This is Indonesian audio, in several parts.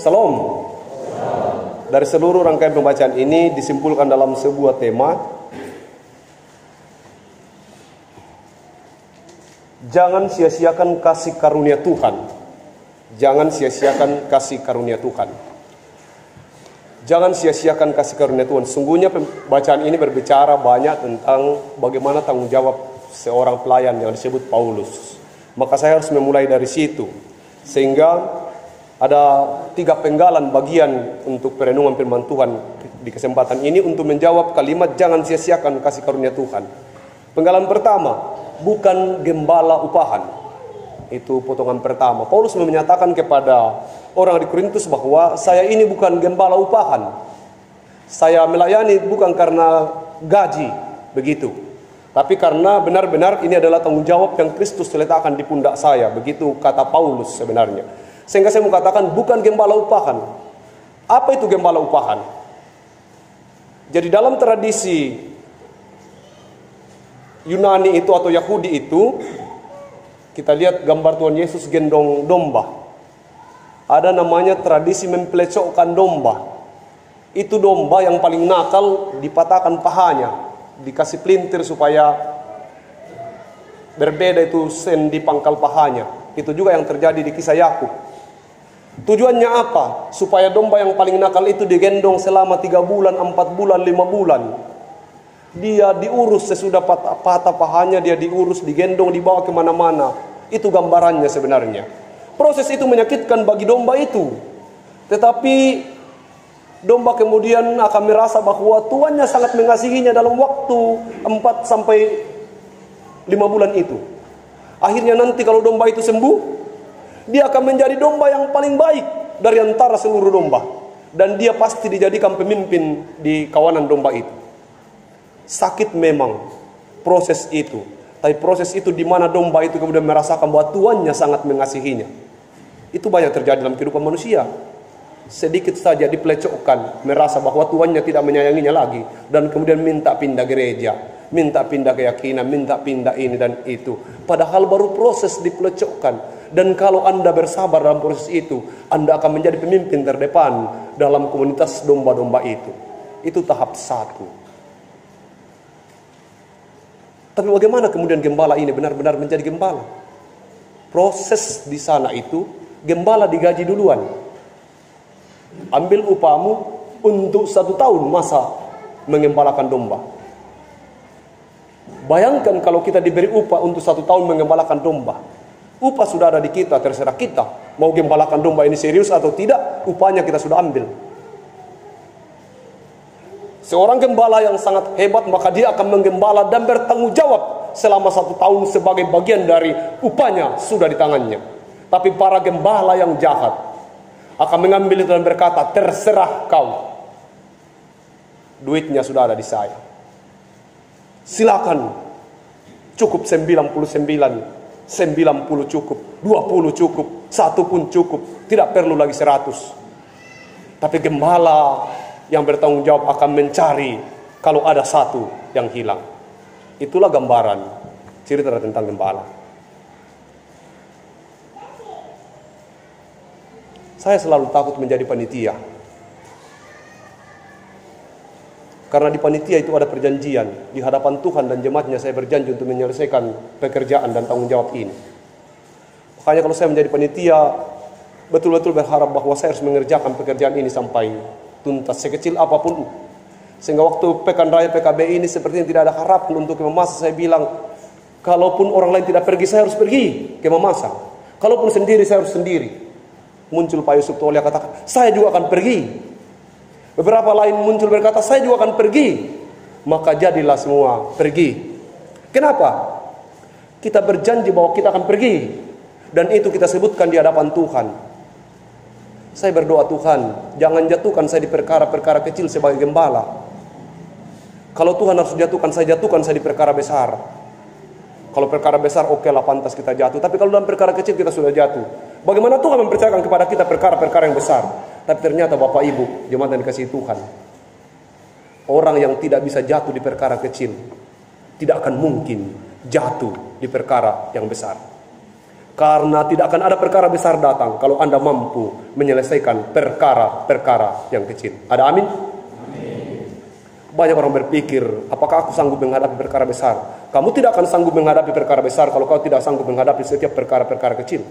Salam. Dari seluruh rangkaian pembacaan ini disimpulkan dalam sebuah tema. Jangan sia-siakan kasih karunia Tuhan. Jangan sia-siakan kasih karunia Tuhan. Jangan sia-siakan kasih karunia Tuhan. Sungguhnya pembacaan ini berbicara banyak tentang bagaimana tanggung jawab seorang pelayan yang disebut Paulus. Maka saya harus memulai dari situ. Sehingga ada 3 penggalan bagian untuk perenungan firman Tuhan di kesempatan ini untuk menjawab kalimat jangan sia-siakan kasih karunia Tuhan. Penggalan pertama, bukan gembala upahan. Itu potongan pertama. Paulus menyatakan kepada orang di Korintus bahwa saya ini bukan gembala upahan. Saya melayani bukan karena gaji, begitu. Tapi karena benar-benar ini adalah tanggung jawab yang Kristus letakkan di pundak saya. Begitu kata Paulus sebenarnya. Sehingga saya mau katakan bukan gembala upahan. Apa itu gembala upahan? Jadi dalam tradisi Yunani itu atau Yahudi itu, kita lihat gambar Tuhan Yesus gendong domba. Ada namanya tradisi mempelecokkan domba. Itu domba yang paling nakal dipatahkan pahanya, dikasih pelintir supaya berbeda itu sen di pangkal pahanya. Itu juga yang terjadi di kisah Yakub. Tujuannya apa? Supaya domba yang paling nakal itu digendong selama 3 bulan, 4 bulan, 5 bulan. Dia diurus sesudah patah pahanya, dia diurus, digendong, dibawa kemana-mana. Itu gambarannya sebenarnya. Proses itu menyakitkan bagi domba itu. Tetapi domba kemudian akan merasa bahwa tuannya sangat mengasihinya dalam waktu 4 sampai 5 bulan itu. Akhirnya nanti kalau domba itu sembuh, dia akan menjadi domba yang paling baik dari antara seluruh domba. Dan dia pasti dijadikan pemimpin di kawanan domba itu. Sakit memang proses itu. Tapi proses itu di mana domba itu kemudian merasakan bahwa tuannya sangat mengasihinya. Itu banyak terjadi dalam kehidupan manusia. Sedikit saja dipelecokkan, merasa bahwa tuannya tidak menyayanginya lagi. Dan kemudian minta pindah gereja, minta pindah keyakinan, minta pindah ini dan itu. Padahal baru proses dipelecokkan. Dan kalau Anda bersabar dalam proses itu, Anda akan menjadi pemimpin terdepan dalam komunitas domba-domba itu. Itu tahap 1. Tapi bagaimana kemudian gembala ini benar-benar menjadi gembala? Proses di sana itu, gembala digaji duluan. Ambil upahmu untuk 1 tahun masa mengembalakan domba. Bayangkan kalau kita diberi upah untuk 1 tahun mengembalakan domba. Upah sudah ada di kita, terserah kita. Mau gembalakan domba ini serius atau tidak, upahnya kita sudah ambil. Seorang gembala yang sangat hebat, maka dia akan menggembala dan bertanggung jawab selama 1 tahun sebagai bagian dari upahnya sudah di tangannya. Tapi para gembala yang jahat akan mengambil itu dan berkata, terserah kau. Duitnya sudah ada di saya. Silakan. Cukup 99. 90 cukup, 20 cukup, 1 pun cukup, tidak perlu lagi 100. Tapi gembala yang bertanggung jawab akan mencari kalau ada 1 yang hilang. Itulah gambaran cerita tentang gembala. Saya selalu takut menjadi panitia. Karena di panitia itu ada perjanjian. Di hadapan Tuhan dan jemaatnya saya berjanji untuk menyelesaikan pekerjaan dan tanggung jawab ini. Makanya kalau saya menjadi panitia, betul-betul berharap bahwa saya harus mengerjakan pekerjaan ini sampai tuntas, sekecil apapun. Sehingga waktu Pekan Raya PKB ini sepertinya tidak ada harapan untuk ke Mamasa. Saya bilang, kalaupun orang lain tidak pergi, saya harus pergi ke Mamasa. Kalaupun sendiri, saya harus sendiri. Muncul Pak Yusuf Tolia katakan, saya juga akan pergi. Beberapa lain muncul berkata, saya juga akan pergi. Maka jadilah semua pergi. Kenapa? Kita berjanji bahwa kita akan pergi. Dan itu kita sebutkan di hadapan Tuhan. Saya berdoa, Tuhan, jangan jatuhkan saya di perkara-perkara kecil sebagai gembala. Kalau Tuhan harus jatuhkan saya di perkara besar. Kalau perkara besar, oke lah, pantas kita jatuh. Tapi kalau dalam perkara kecil kita sudah jatuh. Bagaimana Tuhan mempercayakan kepada kita perkara-perkara yang besar? Tapi ternyata Bapak Ibu, jemaat yang dikasihi Tuhan, orang yang tidak bisa jatuh di perkara kecil tidak akan mungkin jatuh di perkara yang besar. Karena tidak akan ada perkara besar datang kalau Anda mampu menyelesaikan perkara-perkara yang kecil. Ada amin? Banyak orang berpikir, apakah aku sanggup menghadapi perkara besar? Kamu tidak akan sanggup menghadapi perkara besar kalau kau tidak sanggup menghadapi setiap perkara-perkara kecil.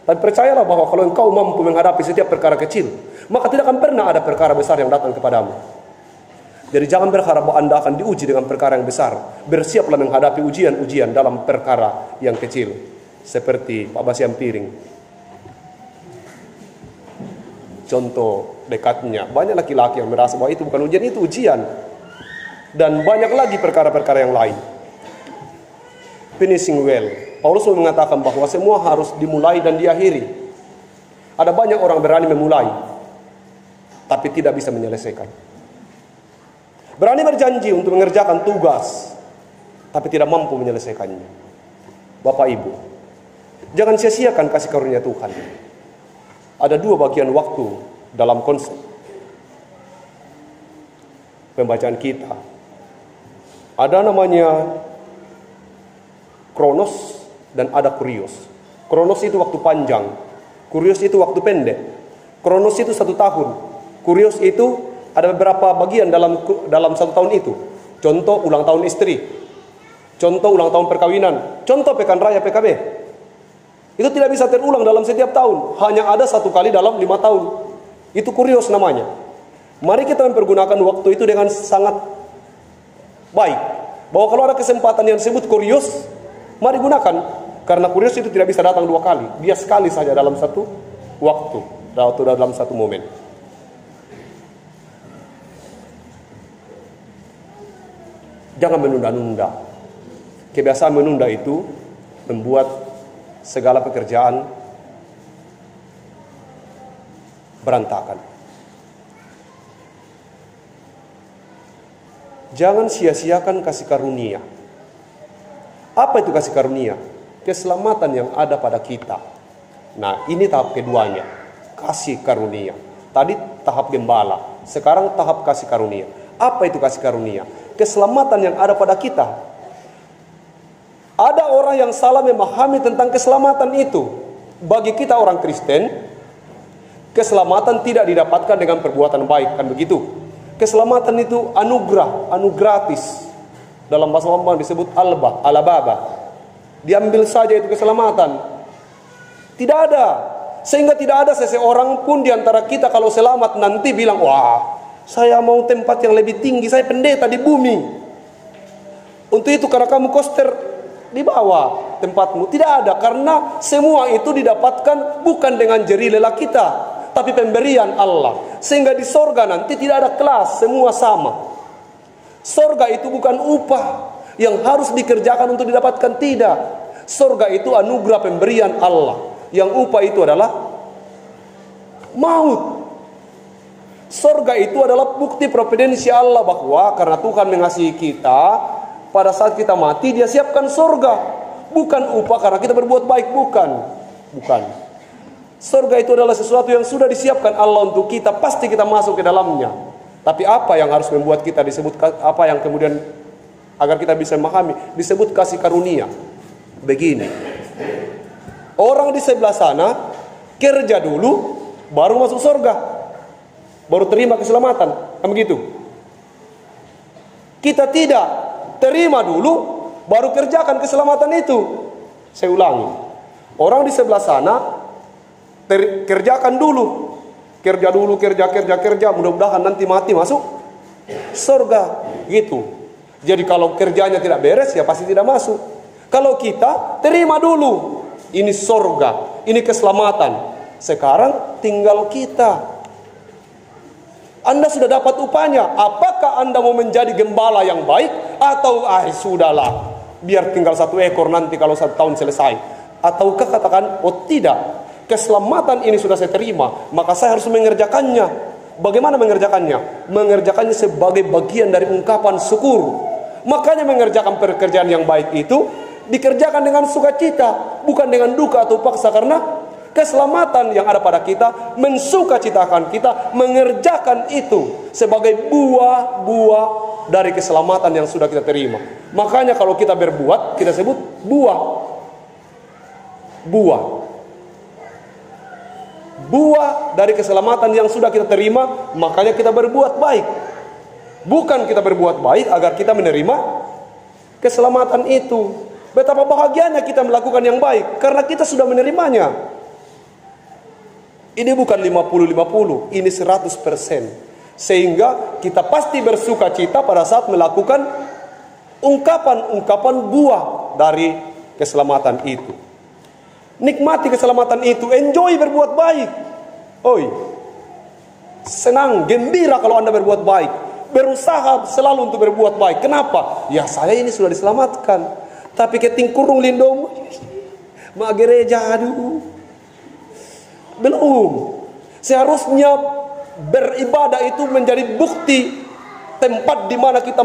Tapi percayalah bahwa kalau engkau mampu menghadapi setiap perkara kecil, maka tidak akan pernah ada perkara besar yang datang kepadamu. Jadi jangan berharap bahwa Anda akan diuji dengan perkara yang besar. Bersiaplah menghadapi ujian-ujian dalam perkara yang kecil. Seperti Pak Basiam Piring. Contoh dekatnya, banyak laki-laki yang merasa bahwa itu bukan ujian, itu ujian. Dan banyak lagi perkara-perkara yang lain. Finishing well. Paulus mengatakan bahwa semua harus dimulai dan diakhiri. Ada banyak orang berani memulai, tapi tidak bisa menyelesaikan. Berani berjanji untuk mengerjakan tugas, tapi tidak mampu menyelesaikannya. Bapak Ibu, jangan sia-siakan kasih karunia Tuhan. Ada dua bagian waktu dalam konsep pembacaan kita. Ada namanya Kronos dan ada Kurios. Kronos itu waktu panjang, Kurios itu waktu pendek. Kronos itu 1 tahun, Kurios itu ada beberapa bagian dalam 1 tahun itu. Contoh ulang tahun istri, contoh ulang tahun perkawinan, contoh pekan raya PKB. Itu tidak bisa terulang dalam setiap tahun, hanya ada 1 kali dalam 5 tahun. Itu Kurios namanya. Mari kita mempergunakan waktu itu dengan sangat baik. Bahwa kalau ada kesempatan yang disebut Kurios, mari gunakan. Karena Kurios itu tidak bisa datang 2 kali, dia sekali saja dalam 1 waktu, dalam 1 momen. Jangan menunda-nunda. Kebiasaan menunda itu membuat segala pekerjaan berantakan. Jangan sia-siakan kasih karunia. Apa itu kasih karunia? Keselamatan yang ada pada kita. Nah, ini tahap keduanya, kasih karunia. Tadi tahap gembala, sekarang tahap kasih karunia. Apa itu kasih karunia? Keselamatan yang ada pada kita. Ada orang yang salah memahami tentang keselamatan itu. Bagi kita orang Kristen, keselamatan tidak didapatkan dengan perbuatan baik, kan begitu? Keselamatan itu anugerah, gratis. Dalam bahasa Bambang disebut alababa. Diambil saja itu keselamatan. Tidak ada. Sehingga tidak ada seseorang pun di antara kita kalau selamat nanti bilang, wah, saya mau tempat yang lebih tinggi, saya pendeta di bumi. Untuk itu karena kamu koster di bawah tempatmu. Tidak ada, karena semua itu didapatkan bukan dengan jeri lelah kita, tapi pemberian Allah. Sehingga di sorga nanti tidak ada kelas, semua sama. Sorga itu bukan upah yang harus dikerjakan untuk didapatkan, tidak. Sorga itu anugerah pemberian Allah. Yang upah itu adalah maut. Sorga itu adalah bukti providensi Allah bahwa karena Tuhan mengasihi kita, pada saat kita mati dia siapkan sorga. Bukan upah karena kita berbuat baik, bukan. Sorga itu adalah sesuatu yang sudah disiapkan Allah untuk kita, pasti kita masuk ke dalamnya. Tapi apa yang harus membuat kita disebut, apa yang kemudian agar kita bisa memahami, disebut kasih karunia. Begini, orang di sebelah sana kerja dulu, baru masuk surga, baru terima keselamatan, kan begitu? Kita tidak, terima dulu, baru kerjakan keselamatan itu. Saya ulangi, orang di sebelah sana kerjakan dulu, kerja, mudah-mudahan nanti mati masuk surga, gitu. Jadi kalau kerjanya tidak beres, ya pasti tidak masuk. Kalau kita terima dulu, ini surga, ini keselamatan. Sekarang tinggal kita. Anda sudah dapat upahnya. Apakah Anda mau menjadi gembala yang baik, atau sudahlah, biar tinggal 1 ekor nanti kalau 1 tahun selesai? Ataukah katakan, oh tidak, keselamatan ini sudah saya terima, maka saya harus mengerjakannya. Bagaimana mengerjakannya? Mengerjakannya sebagai bagian dari ungkapan syukur. Makanya mengerjakan pekerjaan yang baik itu dikerjakan dengan sukacita, bukan dengan duka atau paksa, karena keselamatan yang ada pada kita mensukacitakan kita mengerjakan itu sebagai buah-buah dari keselamatan yang sudah kita terima. Makanya kalau kita berbuat, kita sebut buah. buah. Buah dari keselamatan yang sudah kita terima, makanya kita berbuat baik. Bukan kita berbuat baik agar kita menerima keselamatan itu. Betapa bahagianya kita melakukan yang baik karena kita sudah menerimanya. Ini bukan 50-50, ini 100%. Sehingga kita pasti bersuka cita pada saat melakukan ungkapan-ungkapan buah dari keselamatan itu. Nikmati keselamatan itu, enjoy berbuat baik. Oi, senang, gembira kalau Anda berbuat baik. Berusaha selalu untuk berbuat baik. Kenapa? Ya saya ini sudah diselamatkan. Tapi keting kurung lindung, ma gereja, aduh, belum. Seharusnya beribadah itu menjadi bukti tempat di mana kita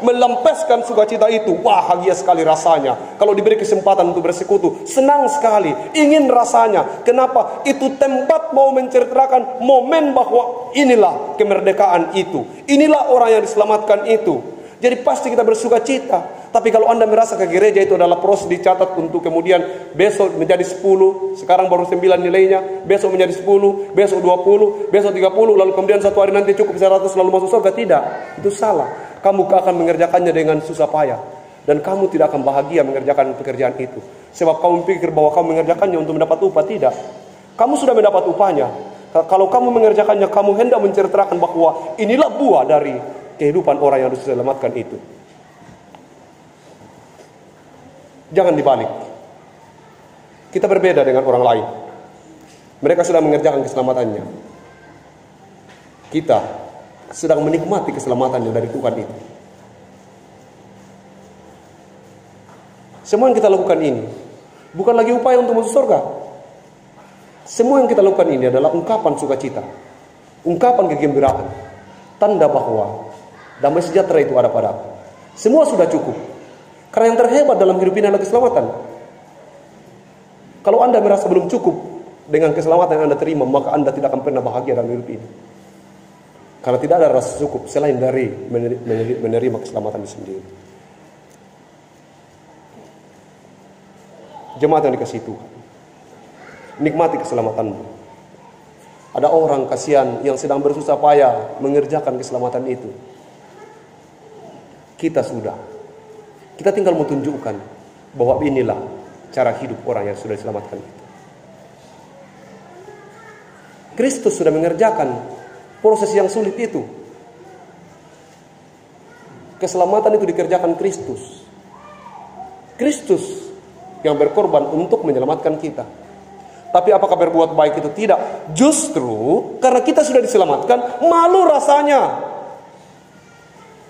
melampaskan sukacita itu. Bahagia sekali rasanya kalau diberi kesempatan untuk bersekutu. Senang sekali, ingin rasanya. Kenapa? Itu tempat mau menceritakan momen bahwa inilah kemerdekaan itu. Inilah orang yang diselamatkan itu. Jadi pasti kita bersuka cita. Tapi kalau Anda merasa ke gereja itu adalah proses dicatat untuk kemudian besok menjadi 10, sekarang baru 9 nilainya, besok menjadi 10, besok 20, besok 30, lalu kemudian satu hari nanti cukup 100 lalu masuk surga. Tidak, itu salah. Kamu akan mengerjakannya dengan susah payah. Dan kamu tidak akan bahagia mengerjakan pekerjaan itu. Sebab kamu pikir bahwa kamu mengerjakannya untuk mendapat upah. Tidak. Kamu sudah mendapat upahnya. Kalau kamu mengerjakannya, kamu hendak menceritakan bahwa inilah buah dari kehidupan orang yang harus diselamatkan itu. Jangan dibalik. Kita berbeda dengan orang lain. Mereka sedang mengerjakan keselamatannya. Kita sedang menikmati keselamatannya dari Tuhan itu. Semua yang kita lakukan ini bukan lagi upaya untuk masuk surga. Semua yang kita lakukan ini adalah ungkapan sukacita, ungkapan kegembiraan, tanda bahwa damai sejahtera itu ada pada aku. Semua sudah cukup. Karena yang terhebat dalam hidup ini adalah keselamatan. Kalau Anda merasa belum cukup dengan keselamatan yang Anda terima, maka Anda tidak akan pernah bahagia dalam hidup ini. Karena tidak ada rasa cukup selain dari menerima keselamatan itu sendiri. Jemaat yang dikasihi Tuhan, nikmati keselamatanmu. Ada orang kasihan yang sedang bersusah payah mengerjakan keselamatan itu. Kita tinggal mau tunjukkan bahwa inilah cara hidup orang yang sudah diselamatkan itu. Kristus sudah mengerjakan proses yang sulit itu. Keselamatan itu dikerjakan Kristus. Kristus yang berkorban untuk menyelamatkan kita. Tapi apakah berbuat baik itu? Tidak. Justru karena kita sudah diselamatkan, malu rasanya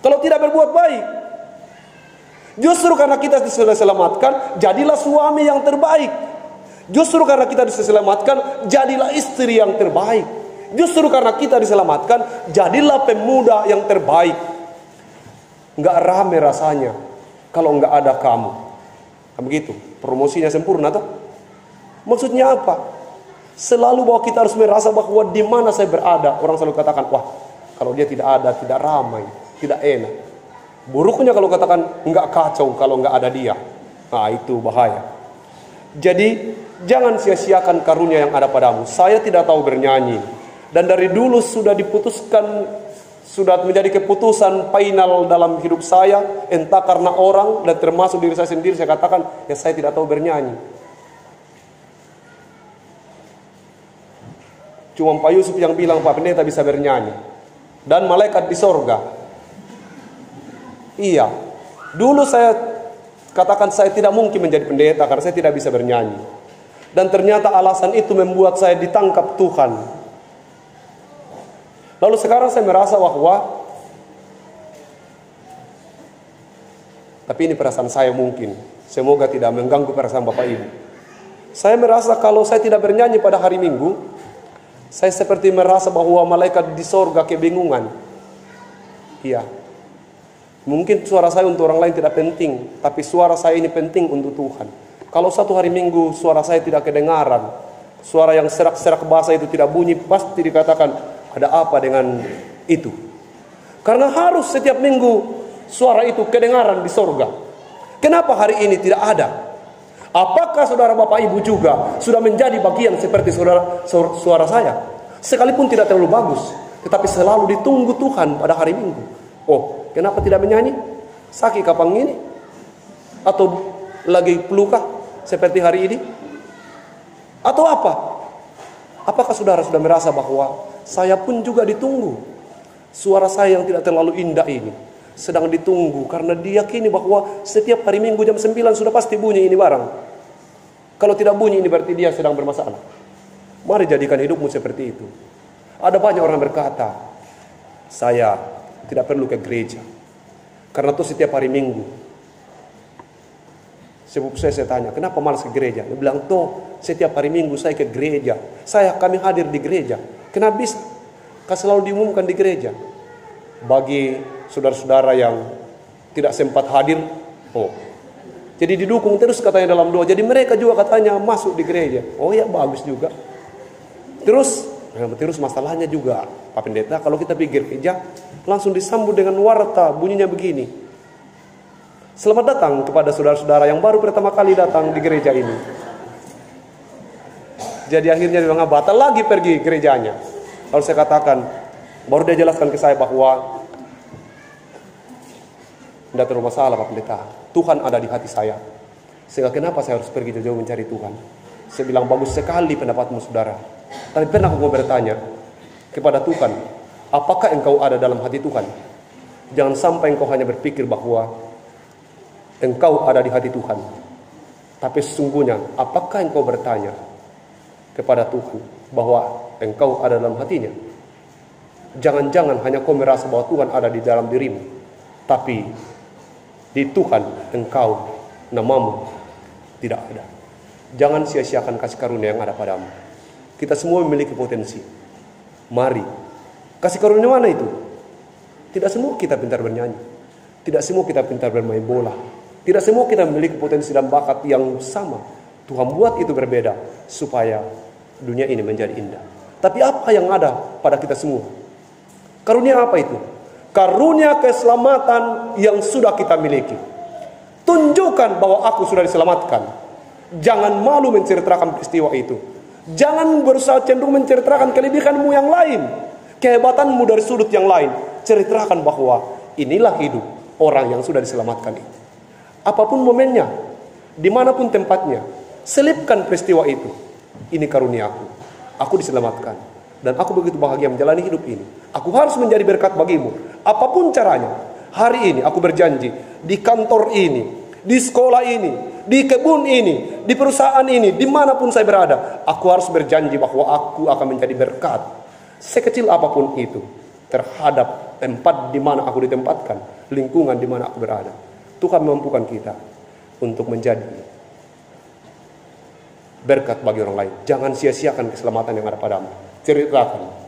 kalau tidak berbuat baik. Justru karena kita sudah diselamatkan, jadilah suami yang terbaik. Justru karena kita diselamatkan, jadilah istri yang terbaik. Justru karena kita diselamatkan, jadilah pemuda yang terbaik. Enggak rame rasanya kalau enggak ada kamu. Begitu, promosinya sempurna toh? Maksudnya apa? Selalu bahwa kita harus merasa bahwa di mana saya berada, orang selalu katakan, wah, kalau dia tidak ada, tidak ramai, tidak enak. Buruknya kalau katakan enggak kacau kalau enggak ada dia. Nah, itu bahaya. Jadi jangan sia-siakan karunia yang ada padamu. Saya tidak tahu bernyanyi. Dan dari dulu sudah diputuskan, sudah menjadi keputusan final dalam hidup saya. Entah karena orang dan termasuk diri saya sendiri, saya katakan, ya saya tidak tahu bernyanyi. Cuma Pak Yusuf yang bilang Pak Pendeta bisa bernyanyi. Dan malaikat di sorga. Iya, dulu saya katakan saya tidak mungkin menjadi pendeta karena saya tidak bisa bernyanyi. Dan ternyata alasan itu membuat saya ditangkap Tuhan. Lalu sekarang saya merasa bahwa, tapi ini perasaan saya mungkin, semoga tidak mengganggu perasaan Bapak Ibu. Saya merasa kalau saya tidak bernyanyi pada hari Minggu, saya seperti merasa bahwa malaikat di sorga kebingungan. Iya. Mungkin suara saya untuk orang lain tidak penting, tapi suara saya ini penting untuk Tuhan. Kalau satu hari Minggu suara saya tidak kedengaran, suara yang serak-serak bahasa itu tidak bunyi, pasti dikatakan ada apa dengan itu. Karena harus setiap minggu suara itu kedengaran di sorga. Kenapa hari ini tidak ada? Apakah saudara Bapak Ibu juga sudah menjadi bagian seperti suara saya? Sekalipun tidak terlalu bagus, tetapi selalu ditunggu Tuhan pada hari Minggu. Oh, kenapa tidak menyanyi? Sakit kapan ini? Atau lagi pelukah seperti hari ini? Atau apa? Apakah saudara sudah merasa bahwa saya pun juga ditunggu? Suara saya yang tidak terlalu indah ini sedang ditunggu karena diyakini bahwa setiap hari Minggu jam 9 sudah pasti bunyi ini barang. Kalau tidak bunyi ini berarti dia sedang bermasalah. Mari jadikan hidupmu seperti itu. Ada banyak orang berkata, saya tidak perlu ke gereja karena itu setiap hari Minggu. Sepupu saya tanya, kenapa malas ke gereja? Dia bilang, toh setiap hari Minggu saya ke gereja. Kami hadir di gereja. Kenapa bisa? Kan selalu diumumkan di gereja. Bagi saudara-saudara yang tidak sempat hadir, jadi didukung terus katanya dalam doa. Jadi mereka juga katanya masuk di gereja. Oh ya, bagus juga. Terus masalahnya juga, Pak Pendeta, kalau kita pergi gereja langsung disambut dengan warta, bunyinya begini. Selamat datang kepada saudara-saudara yang baru pertama kali datang di gereja ini. Jadi akhirnya dia bilang, batal lagi pergi gerejanya. Lalu saya katakan, baru dia jelaskan ke saya bahwa tidak terlalu masalah Pak Pendeta, Tuhan ada di hati saya. Sehingga kenapa saya harus pergi jauh-jauh mencari Tuhan? Saya bilang, bagus sekali pendapatmu saudara. Tapi pernah aku mau bertanya kepada Tuhan, apakah engkau ada dalam hati Tuhan? Jangan sampai engkau hanya berpikir bahwa engkau ada di hati Tuhan. Tapi sesungguhnya, apakah engkau bertanya kepada Tuhan bahwa engkau ada dalam hatinya? Jangan-jangan hanya kau merasa bahwa Tuhan ada di dalam dirimu, tapi di Tuhan engkau, namamu tidak ada. Jangan sia-siakan kasih karunia yang ada padamu. Kita semua memiliki potensi. Mari. Kasih karunia mana itu? Tidak semua kita pintar bernyanyi. Tidak semua kita pintar bermain bola. Tidak semua kita memiliki potensi dan bakat yang sama. Tuhan buat itu berbeda supaya dunia ini menjadi indah. Tapi apa yang ada pada kita semua? Karunia apa itu? Karunia keselamatan yang sudah kita miliki. Tunjukkan bahwa aku sudah diselamatkan. Jangan malu menceritakan peristiwa itu. Jangan berusaha cenderung menceritakan kelebihanmu yang lain, kehebatanmu dari sudut yang lain. Ceritakan bahwa inilah hidup orang yang sudah diselamatkan itu. Apapun momennya, dimanapun tempatnya, selipkan peristiwa itu. Ini karunia aku. Aku diselamatkan. Dan aku begitu bahagia menjalani hidup ini. Aku harus menjadi berkat bagimu. Apapun caranya. Hari ini aku berjanji. Di kantor ini. Di sekolah ini. Di kebun ini. Di perusahaan ini. Dimanapun saya berada. Aku harus berjanji bahwa aku akan menjadi berkat. Sekecil apapun itu. Terhadap tempat di mana aku ditempatkan. Lingkungan di mana aku berada. Tuhan memampukan kita. Untuk menjadi berkat bagi orang lain. Jangan sia-siakan keselamatan yang ada padamu. Ceritakan.